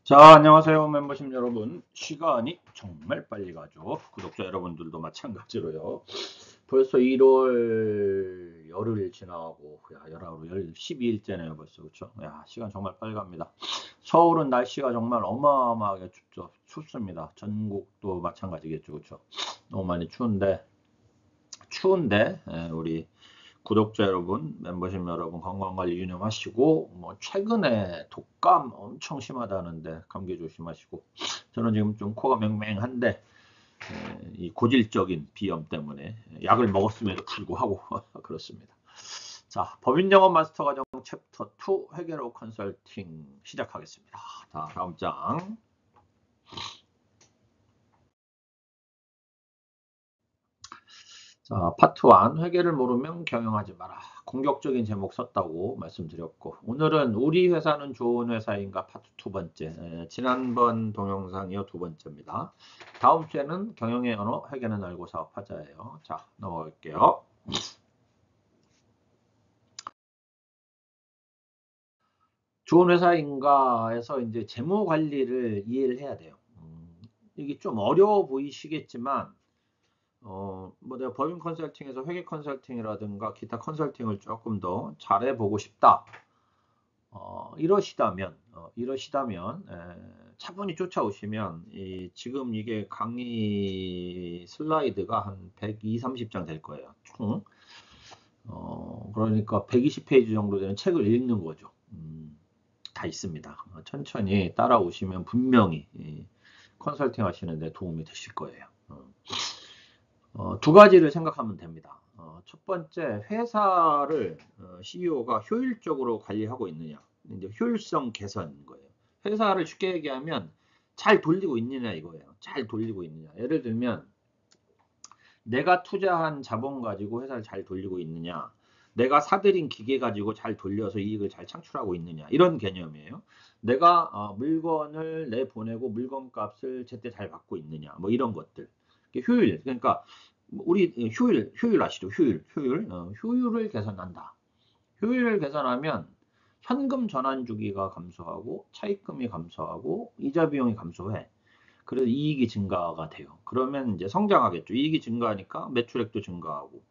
자, 안녕하세요, 멤버십 여러분. 시간이 정말 빨리 가죠. 구독자 여러분들도 마찬가지로요. 벌써 1월 열흘 지나가고, 야, 열하루 12일째네요, 벌써. 그쵸? 야, 시간 정말 빨리 갑니다. 서울은 날씨가 정말 어마어마하게 춥죠. 춥습니다. 전국도 마찬가지겠죠, 그쵸? 너무 많이 추운데, 우리 구독자 여러분, 멤버십 여러분 건강관리 유념하시고 뭐 최근에 독감 엄청 심하다는데 감기 조심하시고 저는 지금 좀 코가 맹맹한데 이 고질적인 비염 때문에 약을 먹었음에도 불구하고 그렇습니다. 자, 법인영업 마스터 과정 챕터 2 회계로 컨설팅 시작하겠습니다. 자, 다음 장. 자, 파트 1 회계를 모르면 경영하지 마라. 공격적인 제목 썼다고 말씀드렸고 오늘은 우리 회사는 좋은 회사인가 파트 2번째. 지난번 동영상이요 2번째입니다. 다음 주에는 경영의 언어 회계는 알고 사업하자예요. 자, 넘어갈게요. 좋은 회사인가에서 이제 재무 관리를 이해를 해야 돼요. 이게 좀 어려워 보이시겠지만 뭐 내가 법인 컨설팅에서 회계 컨설팅이라든가 기타 컨설팅을 조금 더 잘해보고 싶다. 이러시다면, 차분히 쫓아오시면, 지금 이게 강의 슬라이드가 한 120, 30장 될 거예요. 총. 그러니까 120페이지 정도 되는 책을 읽는 거죠. 다 있습니다. 천천히 따라오시면 분명히 컨설팅 하시는데 도움이 되실 거예요. 두 가지를 생각하면 됩니다. 첫 번째, 회사를 CEO가 효율적으로 관리하고 있느냐. 이제 효율성 개선인 거예요. 회사를 쉽게 얘기하면 잘 돌리고 있느냐 이거예요. 잘 돌리고 있느냐. 예를 들면 내가 투자한 자본 가지고 회사를 잘 돌리고 있느냐. 내가 사들인 기계 가지고 잘 돌려서 이익을 잘 창출하고 있느냐. 이런 개념이에요. 내가 물건을 내보내고 물건 값을 제때 잘 받고 있느냐. 뭐 이런 것들. 효율. 그러니까 우리 효율 아시죠? 효율을 개선한다. 효율을 개선하면 현금 전환 주기가 감소하고 차입금이 감소하고 이자 비용이 감소해. 그래서 이익이 증가가 돼요. 그러면 이제 성장하겠죠. 이익이 증가하니까 매출액도 증가하고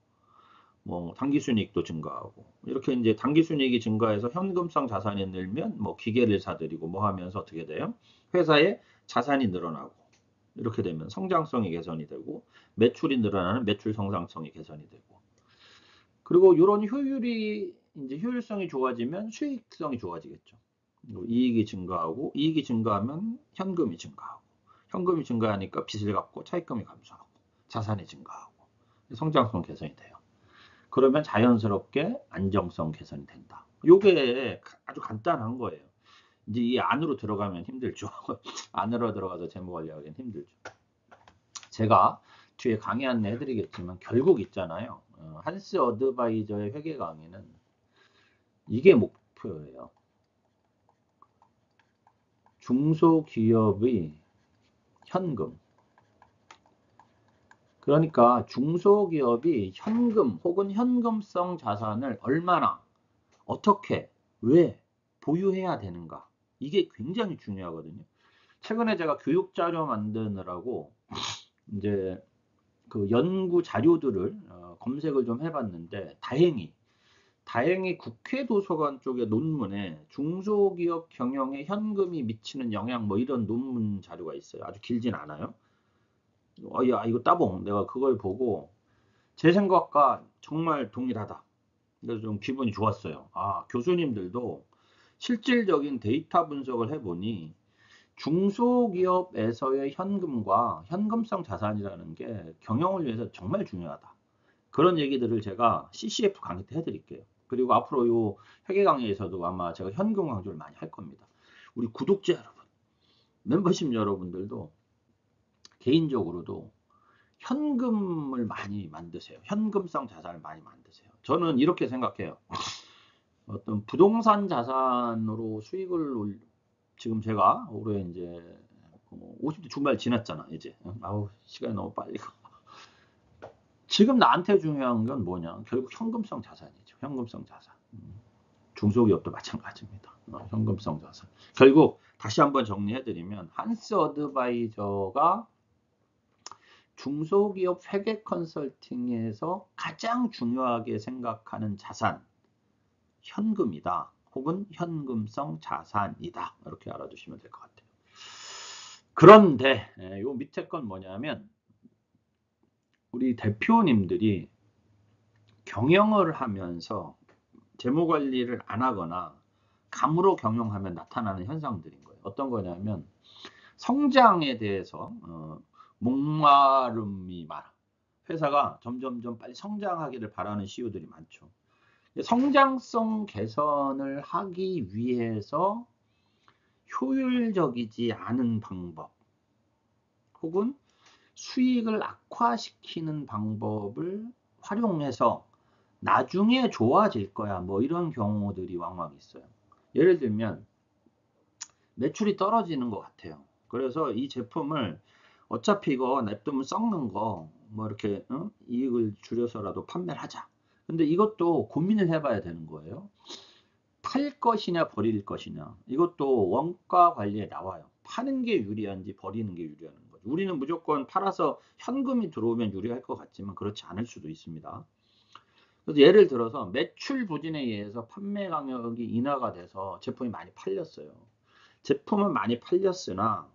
뭐 당기순이익도 증가하고 이렇게 이제 당기순이익이 증가해서 현금성 자산이 늘면 뭐 기계를 사들이고 뭐 하면서 어떻게 돼요? 회사의 자산이 늘어나고 이렇게 되면 성장성이 개선이 되고 매출이 늘어나는 매출 성장성이 개선이 되고 그리고 이런 효율이 이제 효율성이 좋아지면 수익성이 좋아지겠죠. 이익이 증가하고 이익이 증가하면 현금이 증가하고 현금이 증가하니까 빚을 갚고 차입금이 감소하고 자산이 증가하고 성장성 개선이 돼요. 그러면 자연스럽게 안정성 개선이 된다. 요게 아주 간단한 거예요. 이제 이 안으로 들어가면 힘들죠. 안으로 들어가서 재무 관리하기는 힘들죠. 제가 뒤에 강의 안내 해드리겠지만 결국 있잖아요. 한스 어드바이저의 회계 강의는 이게 목표예요. 중소기업의 현금. 그러니까 중소기업이 현금 혹은 현금성 자산을 얼마나, 어떻게, 왜 보유해야 되는가. 이게 굉장히 중요하거든요. 최근에 제가 교육 자료 만드느라고 이제 그 연구 자료들을 검색을 좀 해봤는데 다행히 국회 도서관 쪽의 논문에 중소기업 경영에 현금이 미치는 영향 뭐 이런 논문 자료가 있어요. 아주 길진 않아요. 야, 이거 따봉. 내가 그걸 보고 제 생각과 정말 동일하다. 그래서 좀 기분이 좋았어요. 아, 교수님들도 실질적인 데이터 분석을 해보니 중소기업에서의 현금과 현금성 자산이라는 게 경영을 위해서 정말 중요하다. 그런 얘기들을 제가 CCF 강의 때 해드릴게요. 그리고 앞으로 요 회계 강의에서도 아마 제가 현금 강조를 많이 할 겁니다. 우리 구독자 여러분, 멤버십 여러분들도 개인적으로도 현금을 많이 만드세요. 현금성 자산을 많이 만드세요. 저는 이렇게 생각해요. 어떤 부동산 자산으로 수익을 지금 제가 올해 이제 50대 중반 지났잖아, 이제. 아우, 시간이 너무 빨리 가. 지금 나한테 중요한 건 뭐냐? 결국 현금성 자산이죠. 현금성 자산. 중소기업도 마찬가지입니다. 현금성 자산. 결국 다시 한번 정리해드리면 한스 어드바이저가 중소기업 회계 컨설팅에서 가장 중요하게 생각하는 자산, 현금이다. 혹은 현금성 자산이다. 이렇게 알아두시면 될 것 같아요. 그런데 요 밑에 건 뭐냐면 우리 대표님들이 경영을 하면서 재무관리를 안 하거나 감으로 경영하면 나타나는 현상들인 거예요. 어떤 거냐면 성장에 대해서 목마름이 많아. 회사가 점점점 빨리 성장하기를 바라는 CEO들이 많죠. 성장성 개선을 하기 위해서 효율적이지 않은 방법 혹은 수익을 악화시키는 방법을 활용해서 나중에 좋아질 거야. 뭐 이런 경우들이 왕왕 있어요. 예를 들면 매출이 떨어지는 것 같아요. 그래서 이 제품을 어차피 이거 냅두면 썩는 거 뭐 이렇게 이익을 줄여서라도 판매를 하자. 근데 이것도 고민을 해봐야 되는 거예요. 팔 것이냐 버릴 것이냐. 이것도 원가 관리에 나와요. 파는 게 유리한지 버리는 게 유리한 거죠. 우리는 무조건 팔아서 현금이 들어오면 유리할 것 같지만 그렇지 않을 수도 있습니다. 그래서 예를 들어서 매출 부진에 의해서 판매 가격이 인하가 돼서 제품이 많이 팔렸어요. 제품은 많이 팔렸으나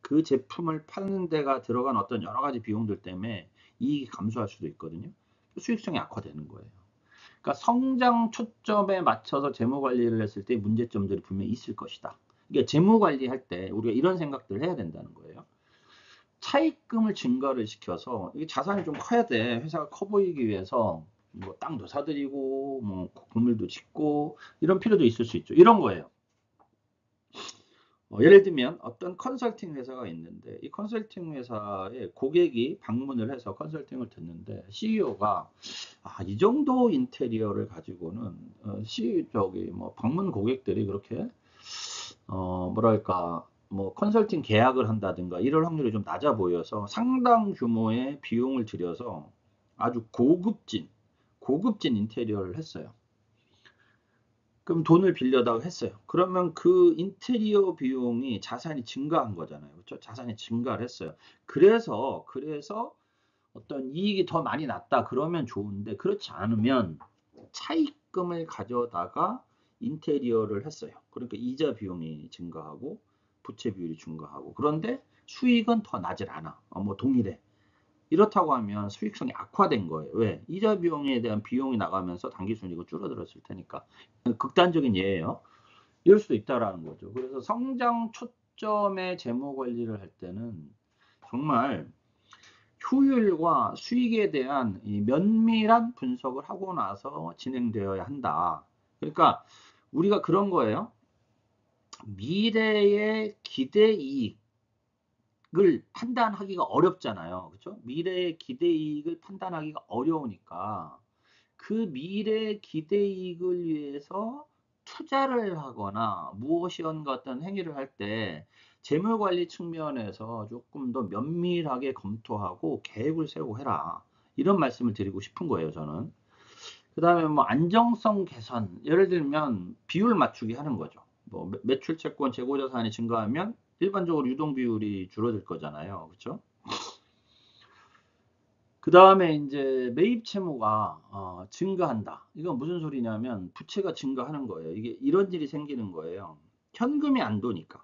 그 제품을 파는 데가 들어간 어떤 여러 가지 비용들 때문에 이익이 감소할 수도 있거든요. 수익성이 악화되는 거예요. 그러니까 성장 초점에 맞춰서 재무 관리를 했을 때 문제점들이 분명히 있을 것이다. 그러니까 재무 관리할 때 우리가 이런 생각들을 해야 된다는 거예요. 차입금을 증가를 시켜서 이게 자산이 좀 커야 돼. 회사가 커 보이기 위해서 뭐 땅도 사들이고 뭐 건물도 짓고 이런 필요도 있을 수 있죠. 이런 거예요. 예를 들면 어떤 컨설팅 회사가 있는데 이 컨설팅 회사에 고객이 방문을 해서 컨설팅을 듣는데 CEO가 이 정도 인테리어를 가지고는 뭐 방문 고객들이 그렇게 뭐랄까 뭐 컨설팅 계약을 한다든가 이럴 확률이 좀 낮아 보여서 상당 규모의 비용을 들여서 아주 고급진 인테리어를 했어요. 그럼 돈을 빌려다가 했어요. 그러면 그 인테리어 비용이 자산이 증가한 거잖아요. 그렇죠? 자산이 증가를 했어요. 그래서 어떤 이익이 더 많이 났다 그러면 좋은데 그렇지 않으면 차입금을 가져다가 인테리어를 했어요. 그러니까 이자 비용이 증가하고 부채 비율이 증가하고 그런데 수익은 더 나질 않아. 뭐 동일해. 이렇다고 하면 수익성이 악화된 거예요. 왜? 이자 비용에 대한 비용이 나가면서 당기순이익은 줄어들었을 테니까. 극단적인 예예요. 이럴 수도 있다라는 거죠. 그래서 성장 초점의 재무 관리를 할 때는 정말 효율과 수익에 대한 이 면밀한 분석을 하고 나서 진행되어야 한다. 그러니까 우리가 그런 거예요. 미래의 기대 이익 을 판단하기가 어렵잖아요. 그렇죠? 미래의 기대이익을 판단하기가 어려우니까 그 미래 기대이익을 위해서 투자를 하거나 무엇이언가 어떤 행위를 할 때 재무관리 측면에서 조금 더 면밀하게 검토하고 계획을 세우고 해라. 이런 말씀을 드리고 싶은 거예요, 저는. 그 다음에 뭐 안정성 개선, 예를 들면 비율 맞추기 하는 거죠. 뭐 매출 채권 재고 자산이 증가하면 일반적으로 유동 비율이 줄어들 거잖아요. 그렇죠? 그 다음에 이제 매입 채무가 증가한다. 이건 무슨 소리냐면 부채가 증가하는 거예요. 이게 이런 일이 생기는 거예요. 현금이 안 도니까.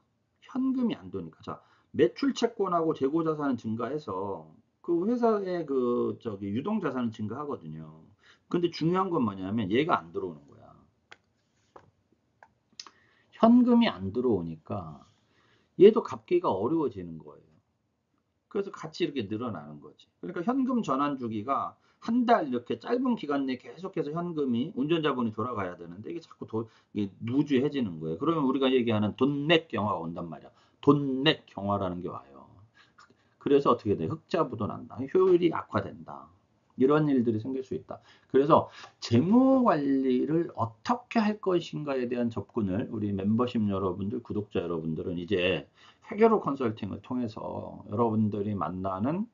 자, 매출 채권하고 재고 자산은 증가해서 그 회사의 유동 자산은 증가하거든요. 근데 중요한 건 뭐냐면 얘가 안 들어오는 거야. 현금이 안 들어오니까 얘도 갚기가 어려워지는 거예요. 그래서 같이 이렇게 늘어나는 거지. 그러니까 현금 전환 주기가 한 달 이렇게 짧은 기간 내에 계속해서 현금이 운전자분이 돌아가야 되는데 이게 자꾸 이게 무주해지는 거예요. 그러면 우리가 얘기하는 돈맥 경화가 온단 말이야. 돈맥 경화라는 게 와요. 그래서 어떻게 돼? 흑자부도 난다. 효율이 악화된다. 이런 일들이 생길 수 있다. 그래서 재무 관리를 어떻게 할 것인가에 대한 접근을 우리 멤버십 여러분들, 구독자 여러분들은 이제 회계로 컨설팅을 통해서 여러분들이 만나는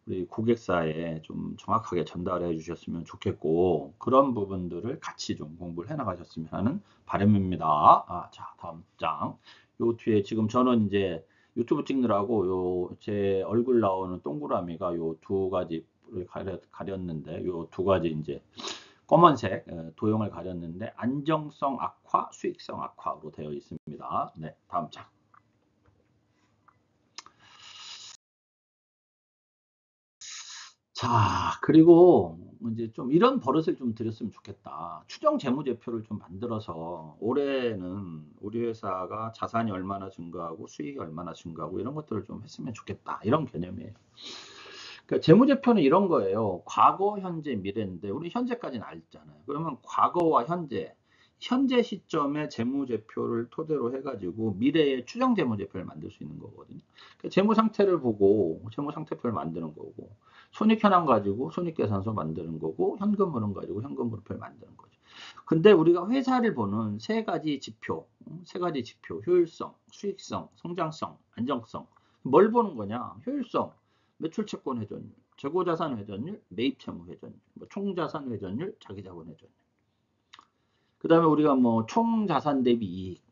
우리 고객사에 좀 정확하게 전달해 주셨으면 좋겠고, 그런 부분들을 같이 좀 공부를 해 나가셨으면 하는 바람입니다. 자, 다음 장. 요 뒤에 지금 저는 이제 유튜브 찍느라고 요 제 얼굴 나오는 동그라미가 요 두 가지를 가렸는데, 요 두 가지 이제 검은색 도형을 가렸는데, 안정성 악화, 수익성 악화로 되어 있습니다. 네, 다음 장. 자, 그리고 이제 좀 이런 버릇을 좀 들였으면 좋겠다. 추정 재무제표를 좀 만들어서 올해는 우리 회사가 자산이 얼마나 증가하고 수익이 얼마나 증가하고 이런 것들을 좀 했으면 좋겠다. 이런 개념이에요. 그러니까 재무제표는 이런 거예요. 과거, 현재, 미래인데 우리 현재까지는 알잖아요. 그러면 과거와 현재 시점의 재무제표를 토대로 해가지고 미래의 추정 재무제표를 만들 수 있는 거거든요. 그러니까 재무 상태를 보고 재무 상태표를 만드는 거고, 손익 현황 가지고 손익계산서 만드는 거고, 현금 흐름 가지고 현금 흐름표를 만드는 거죠. 근데 우리가 회사를 보는 세 가지 지표, 효율성, 수익성, 성장성, 안정성. 뭘 보는 거냐? 효율성, 매출 채권 회전율, 재고자산 회전율, 매입 채무 회전율, 뭐 총자산 회전율, 자기자본 회전율. 그 다음에 우리가 뭐 총자산 대비 이익,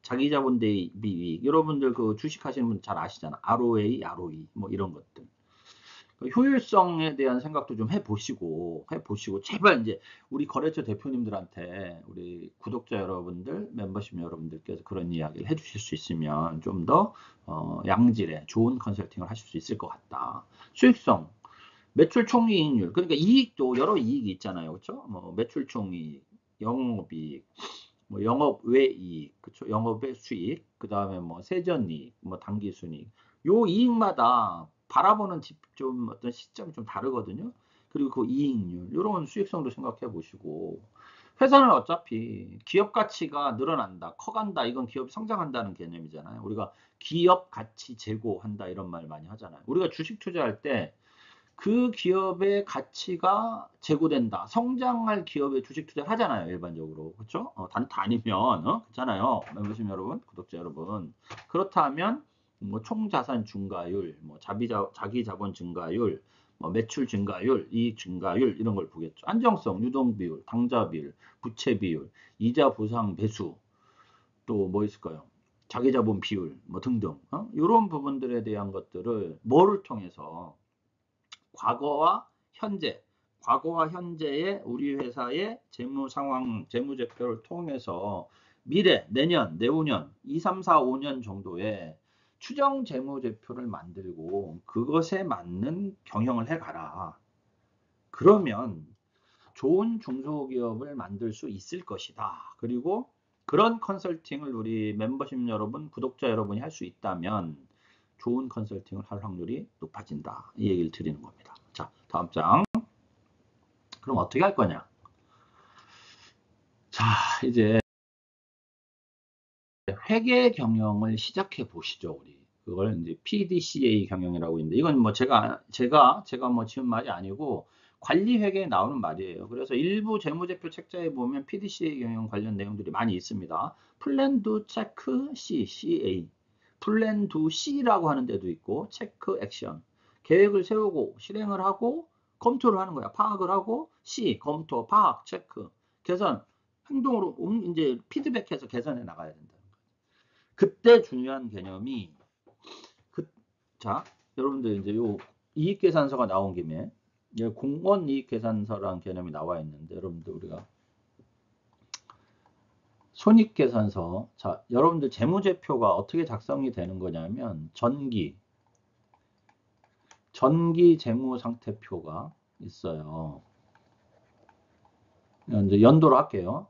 자기자본 대비 이익, 여러분들 그 주식 하시는 분 잘 아시잖아. ROA, ROE 뭐 이런 것들. 효율성에 대한 생각도 좀 해보시고 제발 이제 우리 거래처 대표님들한테 우리 구독자 여러분들, 멤버십 여러분들께서 그런 이야기를 해주실 수 있으면 좀 더 양질의 좋은 컨설팅을 하실 수 있을 것 같다. 수익성, 매출 총이익률, 그러니까 이익도 여러 이익이 있잖아요, 그렇죠? 뭐 매출 총이익, 영업이익, 뭐 영업 외이익, 그렇죠? 영업의 수익, 그 다음에 뭐 세전이익, 뭐 당기순이익, 요 이익마다 바라보는 좀 어떤 시점이 좀 다르거든요. 그리고 그 이익률, 이런 수익성도 생각해 보시고, 회사는 어차피 기업 가치가 늘어난다, 커간다, 이건 기업이 성장한다는 개념이잖아요. 우리가 기업 가치 제고한다 이런 말 많이 하잖아요. 우리가 주식 투자할 때 그 기업의 가치가 제고된다. 성장할 기업에 주식 투자를 하잖아요, 일반적으로. 그렇죠? 단타 아니면, 그렇잖아요. 멤버십 여러분, 구독자 여러분. 그렇다면, 뭐, 총자산 증가율, 뭐, 자기 자본 증가율, 뭐, 매출 증가율, 이익 증가율, 이런 걸 보겠죠. 안정성, 유동 비율, 당좌 비율, 부채 비율, 이자 보상 배수, 또 뭐 있을까요? 자기 자본 비율, 뭐 등등. 이런 부분들에 대한 것들을 뭐를 통해서 과거와 현재, 과거와 현재의 우리 회사의 재무 상황, 재무제표를 통해서 미래, 내년, 내후년, 2, 3, 4, 5년 정도의 추정 재무제표를 만들고 그것에 맞는 경영을 해가라. 그러면 좋은 중소기업을 만들 수 있을 것이다. 그리고 그런 컨설팅을 우리 멤버십 여러분, 구독자 여러분이 할 수 있다면 좋은 컨설팅을 할 확률이 높아진다. 이 얘기를 드리는 겁니다. 자, 다음 장. 그럼 어떻게 할 거냐? 자, 이제 회계 경영을 시작해 보시죠, 우리. 그걸 이제 PDCA 경영이라고 있는데, 이건 뭐 제가 뭐 지은 말이 아니고 관리 회계에 나오는 말이에요. 그래서 일부 재무제표 책자에 보면 PDCA 경영 관련 내용들이 많이 있습니다. 플랜 두 체크 C, CA. 플랜 두 C라고 하는 데도 있고, 체크 액션. 계획을 세우고 실행을 하고 검토를 하는 거야. 파악을 하고 C, 검토, 파악, 체크. 개선, 행동으로 이제 피드백해서 개선해 나가야 된다. 그때 중요한 개념이 자, 여러분들 이제 요 이익계산서가 나온 김에 공원 이익계산서라는 개념이 나와 있는데, 여러분들 우리가 손익계산서, 자, 여러분들 재무제표가 어떻게 작성이 되는 거냐면 전기 재무상태표가 있어요. 이제 연도로 할게요.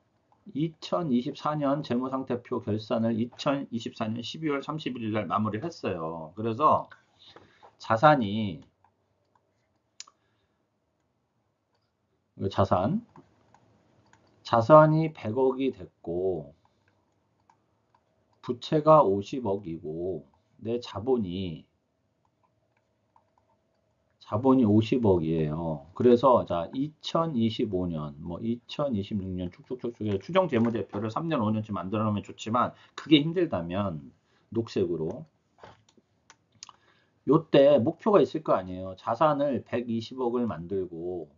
2024년 재무상태표 결산을 2024년 12월 31일 날 마무리를 했어요. 그래서 자산이 자산이 100억이 됐고 부채가 50억이고 내 자본이 50억이에요. 그래서 자 2025년 뭐 2026년 쭉쭉쭉쭉 추정 재무제표를 3년 5년치 만들어 놓으면 좋지만 그게 힘들다면 녹색으로 요때 목표가 있을 거 아니에요. 자산을 120억을 만들고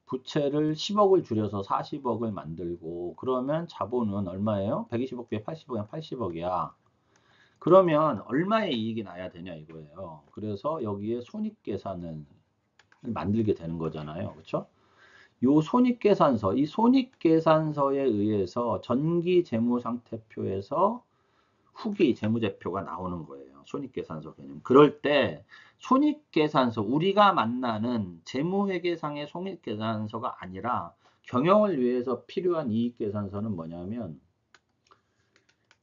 부채를 10억을 줄여서 40억을 만들고 그러면 자본은 얼마예요? 120억 뒤에 80억이면 80억이야. 그러면 얼마의 이익이 나야 되냐 이거예요. 그래서 여기에 손익계산을 만들게 되는 거잖아요. 그렇죠? 요 손익계산서, 이 손익계산서에 의해서 전기재무상태표에서 후기 재무제표가 나오는 거예요. 손익계산서 개념. 그럴 때 손익계산서, 우리가 만나는 재무회계상의 손익계산서가 아니라 경영을 위해서 필요한 이익계산서는 뭐냐면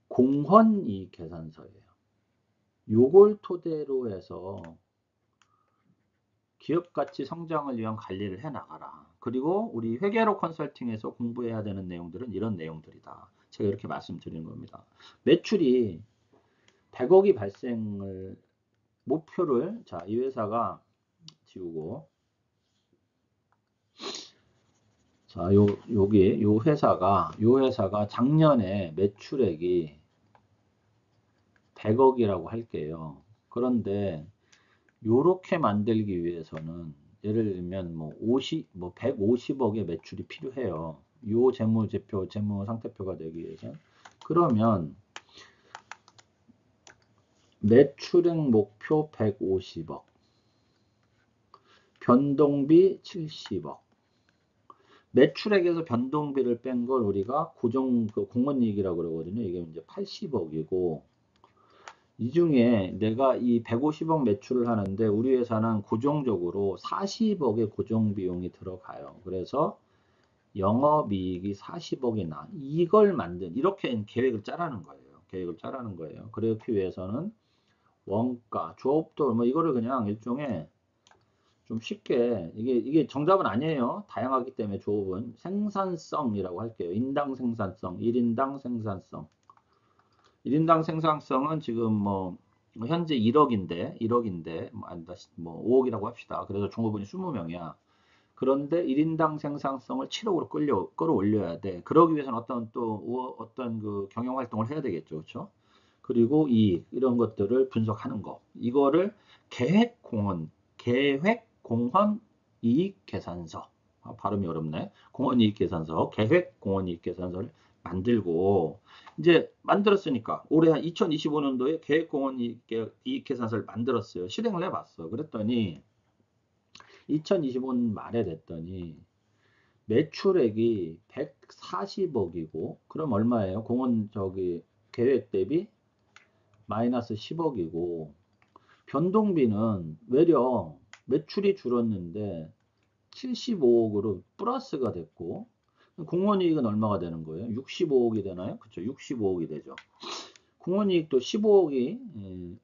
공헌이익계산서예요. 요걸 토대로 해서 기업가치 성장을 위한 관리를 해나가라. 그리고 우리 회계로 컨설팅에서 공부해야 되는 내용들은 이런 내용들이다. 제가 이렇게 말씀드리는 겁니다. 매출이 100억이 발생을 목표를 자, 이 회사가 지우고 자, 여기 요 회사가 작년에 매출액이 100억이라고 할게요. 그런데 요렇게 만들기 위해서는 예를 들면 뭐 150억의 매출이 필요해요. 요 재무제표, 재무상태표가 되기 위해서. 그러면 매출액 목표 150억, 변동비 70억. 매출액에서 변동비를 뺀 걸 우리가 공헌이익이라고 그러거든요. 이게 이제 80억이고, 이 중에 내가 이 150억 매출을 하는데 우리 회사는 고정적으로 40억의 고정비용이 들어가요. 그래서 영업이익이 40억이 나. 이걸 이렇게 계획을 짜라는 거예요. 계획을 짜라는 거예요. 그렇기 위해서는 원가, 조업도 뭐 이거를 그냥 일종의 좀 쉽게 이게 정답은 아니에요. 다양하기 때문에 조업은 생산성이라고 할게요. 인당 생산성, 1인당 생산성. 1인당 생산성은 지금 뭐 현재 1억인데 뭐 5억이라고 합시다. 그래서 종업원이 20명이야. 그런데 1인당 생산성을 7억으로 끌어올려야 돼. 그러기 위해서는 어떤 그 경영 활동을 해야 되겠죠. 그렇죠? 그리고 이런 것들을 분석하는 거. 이거를 계획 공헌 이익 계산서. 발음이 어렵네. 공헌 이익 계산서, 계획 공헌 이익 계산서를 만들고 이제 만들었으니까 올해 한 2025년도에 계획 공헌 이익 계산서를 만들었어요. 실행을 해봤어. 그랬더니 2025년 말에 됐더니 매출액이 140억이고 그럼 얼마예요? 계획 대비 마이너스 10억이고 변동비는 외려 매출이 줄었는데 75억으로 플러스가 됐고 공헌이익은 얼마가 되는 거예요? 65억이 되나요? 그렇죠. 65억이 되죠. 공헌이익도 15억이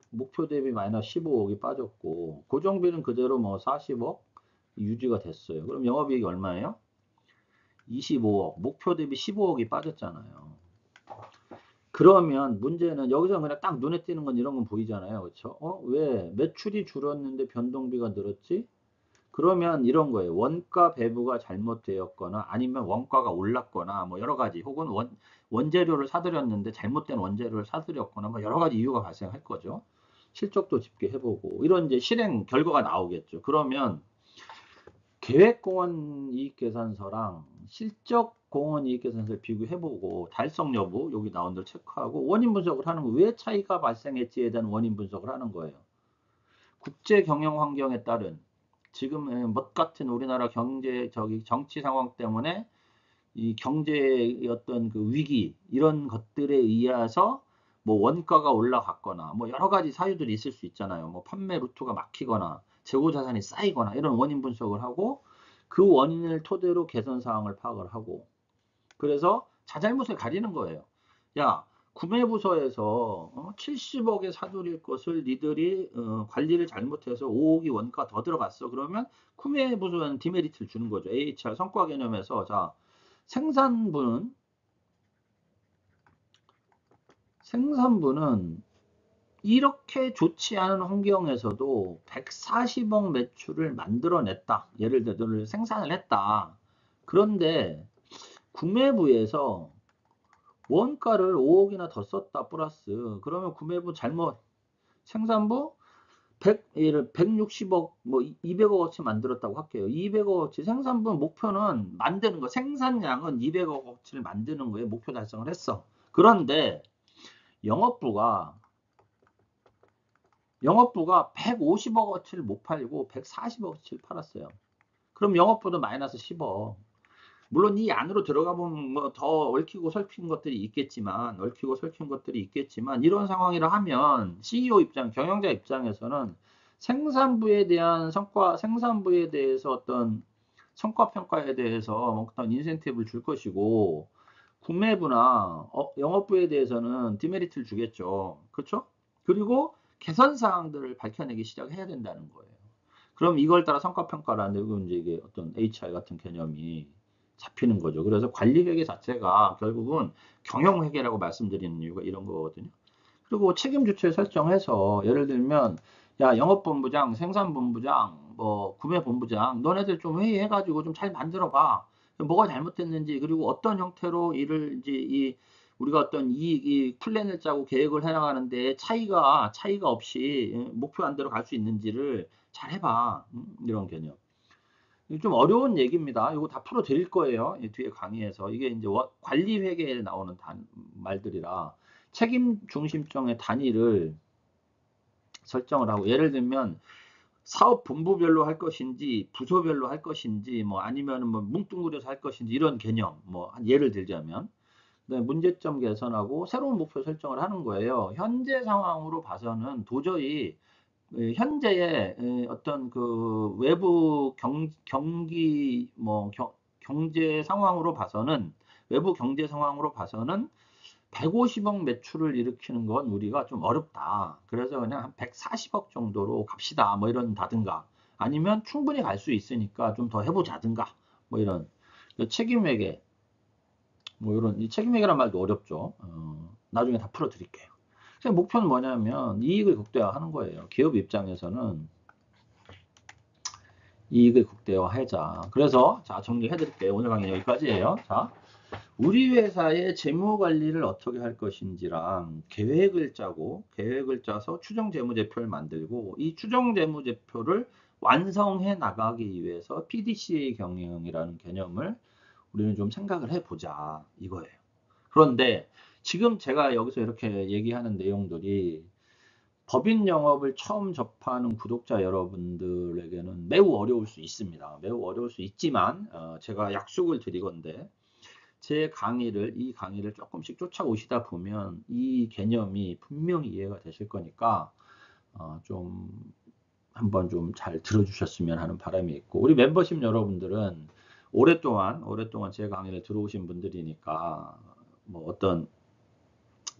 목표 대비 마이너스 15억이 빠졌고 고정비는 그대로 뭐 40억 유지가 됐어요. 그럼 영업이익이 얼마예요? 25억. 목표 대비 15억이 빠졌잖아요. 그러면 문제는 여기서 그냥 딱 눈에 띄는 건 이런 건 보이잖아요. 그렇죠? 왜 매출이 줄었는데 변동비가 늘었지? 그러면 이런 거예요. 원가 배부가 잘못되었거나 아니면 원가가 올랐거나 뭐 여러 가지 혹은 원재료를 사들였는데 잘못된 원재료를 사들였거나 뭐 여러 가지 이유가 발생할 거죠. 실적도 집계해보고 이런 이제 실행 결과가 나오겠죠. 그러면 계획공헌 이익계산서랑 실적공헌 이익계산서를 비교해보고 달성 여부 여기 나온 대로 체크하고 원인 분석을 하는 거. 왜 차이가 발생했지에 대한 원인 분석을 하는 거예요. 국제 경영 환경에 따른 지금 못 같은 우리나라 정치 상황 때문에 이 경제의 어떤 그 위기 이런 것들에 의해서 뭐 원가가 올라갔거나 뭐 여러 가지 사유들이 있을 수 있잖아요. 뭐 판매 루트가 막히거나 재고 자산이 쌓이거나 이런 원인 분석을 하고 그 원인을 토대로 개선 사항을 파악을 하고 그래서 자잘못을 가리는 거예요. 야, 구매부서에서 70억에 사들일 것을 니들이 관리를 잘못해서 5억이 원가 더 들어갔어. 그러면 구매부서는 디메리트를 주는 거죠. AHR 성과 개념에서 자 생산부는 이렇게 좋지 않은 환경에서도 140억 매출을 만들어냈다. 예를 들어 생산을 했다. 그런데 구매부에서 원가를 5억이나 더 썼다 플러스 그러면 구매부 생산부 160억, 뭐 200억어치 만들었다고 할게요. 200억어치 생산부 목표는 만드는 거, 생산량은 200억어치를 만드는 거에 목표 달성을 했어. 그런데 영업부가 150억어치를 못 팔고 140억어치를 팔았어요. 그럼 영업부도 마이너스 10억. 물론 이 안으로 들어가 보면 뭐 더 얽히고 설킨 것들이 있겠지만, 이런 상황이라 하면 CEO 입장, 경영자 입장에서는 생산부에 대한 생산부에 대해서 어떤 성과 평가에 대해서 어떤 인센티브를 줄 것이고, 구매부나 영업부에 대해서는 디메리트를 주겠죠. 그렇죠? 그리고 개선 사항들을 밝혀내기 시작해야 된다는 거예요. 그럼 이걸 따라 성과 평가라는 거 이제 이게 어떤 HR 같은 개념이 잡히는 거죠. 그래서 관리회계 자체가 결국은 경영회계라고 말씀드리는 이유가 이런 거거든요. 그리고 책임 주체 설정해서 예를 들면 야 영업본부장, 생산본부장, 뭐 구매본부장 너네들 좀 회의해가지고 좀 잘 만들어봐. 뭐가 잘못됐는지 그리고 어떤 형태로 일을 이제 우리가 어떤 이 플랜을 짜고 계획을 해나가는데 차이가 없이 목표안대로 갈 수 있는지를 잘 해봐. 이런 개념. 좀 어려운 얘기입니다. 이거 다 풀어드릴 거예요. 뒤에 강의에서. 이게 이제 관리 회계에 나오는 말들이라 책임 중심성의 단위를 설정을 하고 예를 들면 사업 본부별로 할 것인지 부서별로 할 것인지 뭐 아니면 뭐 뭉뚱그려서 할 것인지 이런 개념 뭐 예를 들자면 문제점 개선하고 새로운 목표 설정을 하는 거예요. 현재 상황으로 봐서는 도저히 현재의 어떤 그 외부 경기 뭐 경제 상황으로 봐서는 외부 경제 상황으로 봐서는 150억 매출을 일으키는 건 우리가 좀 어렵다. 그래서 그냥 한 140억 정도로 갑시다. 뭐 이런다든가 아니면 충분히 갈 수 있으니까 좀 더 해보자든가 뭐 이런 책임회계 뭐 이런 이 책임회계란 말도 어렵죠. 나중에 다 풀어드릴게요. 목표는 뭐냐면 이익을 극대화하는 거예요. 기업 입장에서는 이익을 극대화하자. 그래서 자 정리해 드릴게요. 오늘 강의 여기까지예요. 자, 우리 회사의 재무 관리를 어떻게 할 것인지랑 계획을 짜서 추정 재무제표를 만들고 이 추정 재무제표를 완성해 나가기 위해서 PDCA 경영이라는 개념을 우리는 좀 생각을 해보자 이거예요. 그런데 지금 제가 여기서 이렇게 얘기하는 내용들이 법인 영업을 처음 접하는 구독자 여러분들에게는 매우 어려울 수 있습니다. 매우 어려울 수 있지만 제가 약속을 드리건데 이 강의를 조금씩 쫓아오시다 보면 이 개념이 분명히 이해가 되실 거니까 좀 한번 좀 잘 들어주셨으면 하는 바람이 있고 우리 멤버십 여러분들은 오랫동안 제 강의를 들어오신 분들이니까 뭐 어떤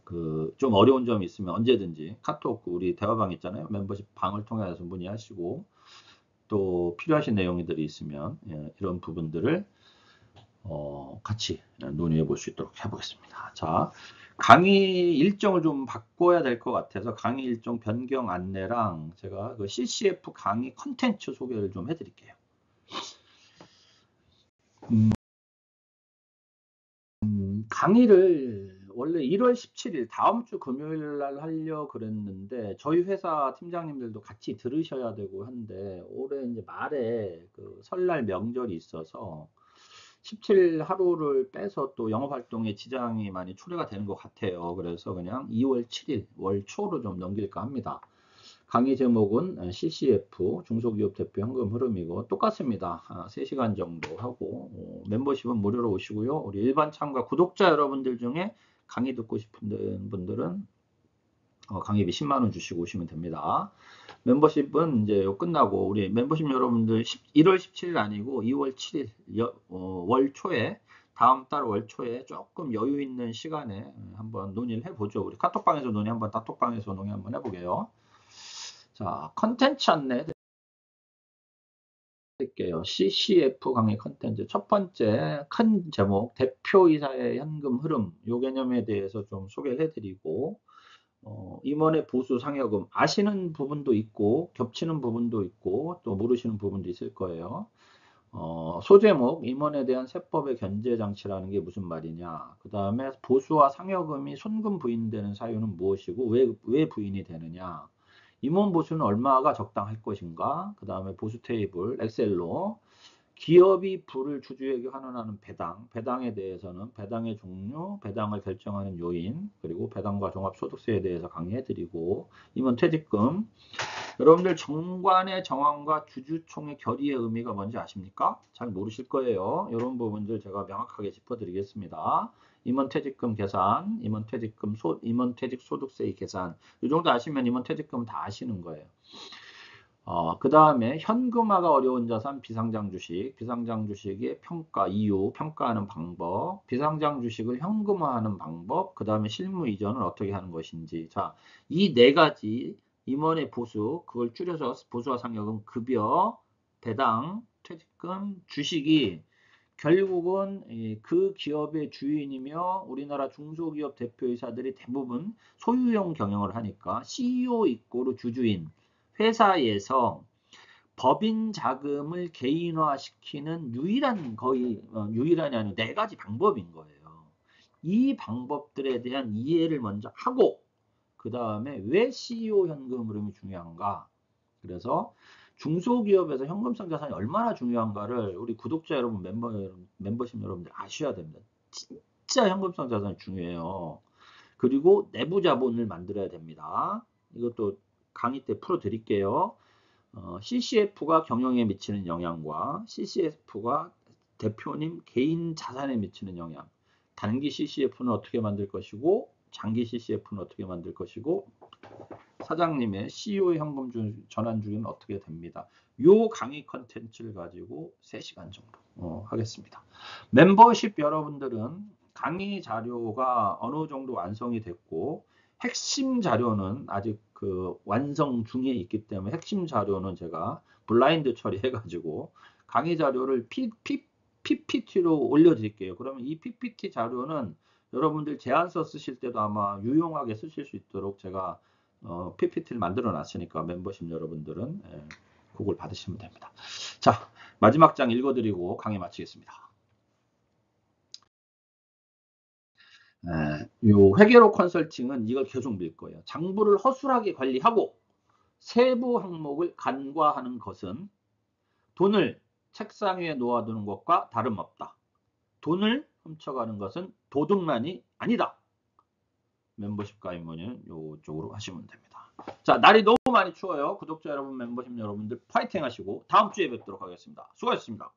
그 좀 어려운 점이 있으면 언제든지 카톡 우리 대화방 있잖아요. 멤버십 방을 통해서 문의하시고 또 필요하신 내용들이 있으면 이런 부분들을 같이 논의해 볼 수 있도록 해보겠습니다. 자, 강의 일정을 좀 바꿔야 될 것 같아서 강의 일정 변경 안내랑 제가 그 CCF 강의 컨텐츠 소개를 좀 해드릴게요. 강의를 원래 1월 17일 다음 주 금요일 날 하려고 그랬는데 저희 회사 팀장님들도 같이 들으셔야 되고 한데 올해 이제 말에 그 설날 명절이 있어서 17일 하루를 빼서 또 영업활동에 지장이 많이 초래가 되는 것 같아요. 그래서 그냥 2월 7일 월초로 좀 넘길까 합니다. 강의 제목은 CCF 중소기업 대표 현금 흐름이고 똑같습니다. 3시간 정도 하고 멤버십은 무료로 오시고요. 우리 일반 참가 구독자 여러분들 중에 강의 듣고 싶은 분들은 강의비 10만 원 주시고 오시면 됩니다. 멤버십은 이제 끝나고 우리 멤버십 여러분들 1월 17일 아니고 2월 7일 월 초에 다음 달 월 초에 조금 여유 있는 시간에 한번 논의를 해보죠. 우리 카톡방에서 논의 한번 해보게요. 자, 컨텐츠 안내 드릴게요. CCF 강의 컨텐츠 첫 번째 큰 제목 대표이사의 현금 흐름 요 개념에 대해서 좀 소개를 해드리고 임원의 보수 상여금 아시는 부분도 있고 겹치는 부분도 있고 또 모르시는 부분도 있을 거예요. 소제목 임원에 대한 세법의 견제 장치라는 게 무슨 말이냐. 그 다음에 보수와 상여금이 손금 부인되는 사유는 무엇이고 왜 부인이 되느냐. 임원 보수는 얼마가 적당할 것인가? 그 다음에 보수 테이블, 엑셀로 기업이 부를 주주에게 환원하는 배당, 배당에 대해서는 배당의 종류, 배당을 결정하는 요인, 그리고 배당과 종합소득세에 대해서 강의해드리고, 임원 퇴직금, 여러분들 정관의 정황과 주주총회 결의의 의미가 뭔지 아십니까? 잘 모르실 거예요. 이런 부분들 제가 명확하게 짚어드리겠습니다. 임원퇴직금 계산, 임원퇴직 소득세의 계산, 이 정도 아시면 임원퇴직금 다 아시는 거예요. 그 다음에 현금화가 어려운 자산 비상장 주식, 비상장 주식의 평가, 이유, 평가하는 방법, 비상장 주식을 현금화하는 방법, 그 다음에 실무 이전을 어떻게 하는 것인지. 자, 이 네 가지 임원의 보수, 그걸 줄여서 보수와 상여금, 급여, 배당, 퇴직금, 주식이 결국은 그 기업의 주인이며 우리나라 중소기업 대표이사들이 대부분 소유형 경영을 하니까 CEO 이꼬르 주주인, 회사에서 법인 자금을 개인화시키는 유일한이 아니고 네 가지 방법인 거예요. 이 방법들에 대한 이해를 먼저 하고 그 다음에 왜 CEO 현금 흐름이 중요한가? 그래서 중소기업에서 현금성 자산이 얼마나 중요한가를 우리 구독자 여러분, 멤버십 여러분들 아셔야 됩니다. 진짜 현금성 자산이 중요해요. 그리고 내부 자본을 만들어야 됩니다. 이것도 강의 때 풀어드릴게요. CCF가 경영에 미치는 영향과 CCF가 대표님 개인 자산에 미치는 영향. 단기 CCF는 어떻게 만들 것이고 장기 CCF는 어떻게 만들 것이고 사장님의 CEO 현금 전환 주기는 어떻게 됩니다. 요 강의 컨텐츠를 가지고 3시간 정도 하겠습니다. 멤버십 여러분들은 강의 자료가 어느 정도 완성이 됐고 핵심 자료는 아직 그 완성 중에 있기 때문에 핵심 자료는 제가 블라인드 처리해가지고 강의 자료를 PPT로 올려드릴게요. 그러면 이 PPT 자료는 여러분들 제안서 쓰실 때도 아마 유용하게 쓰실 수 있도록 제가 PPT를 만들어 놨으니까 멤버십 여러분들은 그걸 받으시면 됩니다. 자, 마지막 장 읽어드리고 강의 마치겠습니다. 요 회계로 컨설팅은 이걸 계속 밀 거예요. 장부를 허술하게 관리하고 세부 항목을 간과하는 것은 돈을 책상 위에 놓아두는 것과 다름없다. 돈을 훔쳐가는 것은 도둑만이 아니다. 멤버십 가입문은 이쪽으로 하시면 됩니다. 자, 날이 너무 많이 추워요. 구독자 여러분, 멤버십 여러분들 파이팅 하시고 다음 주에 뵙도록 하겠습니다. 수고하셨습니다.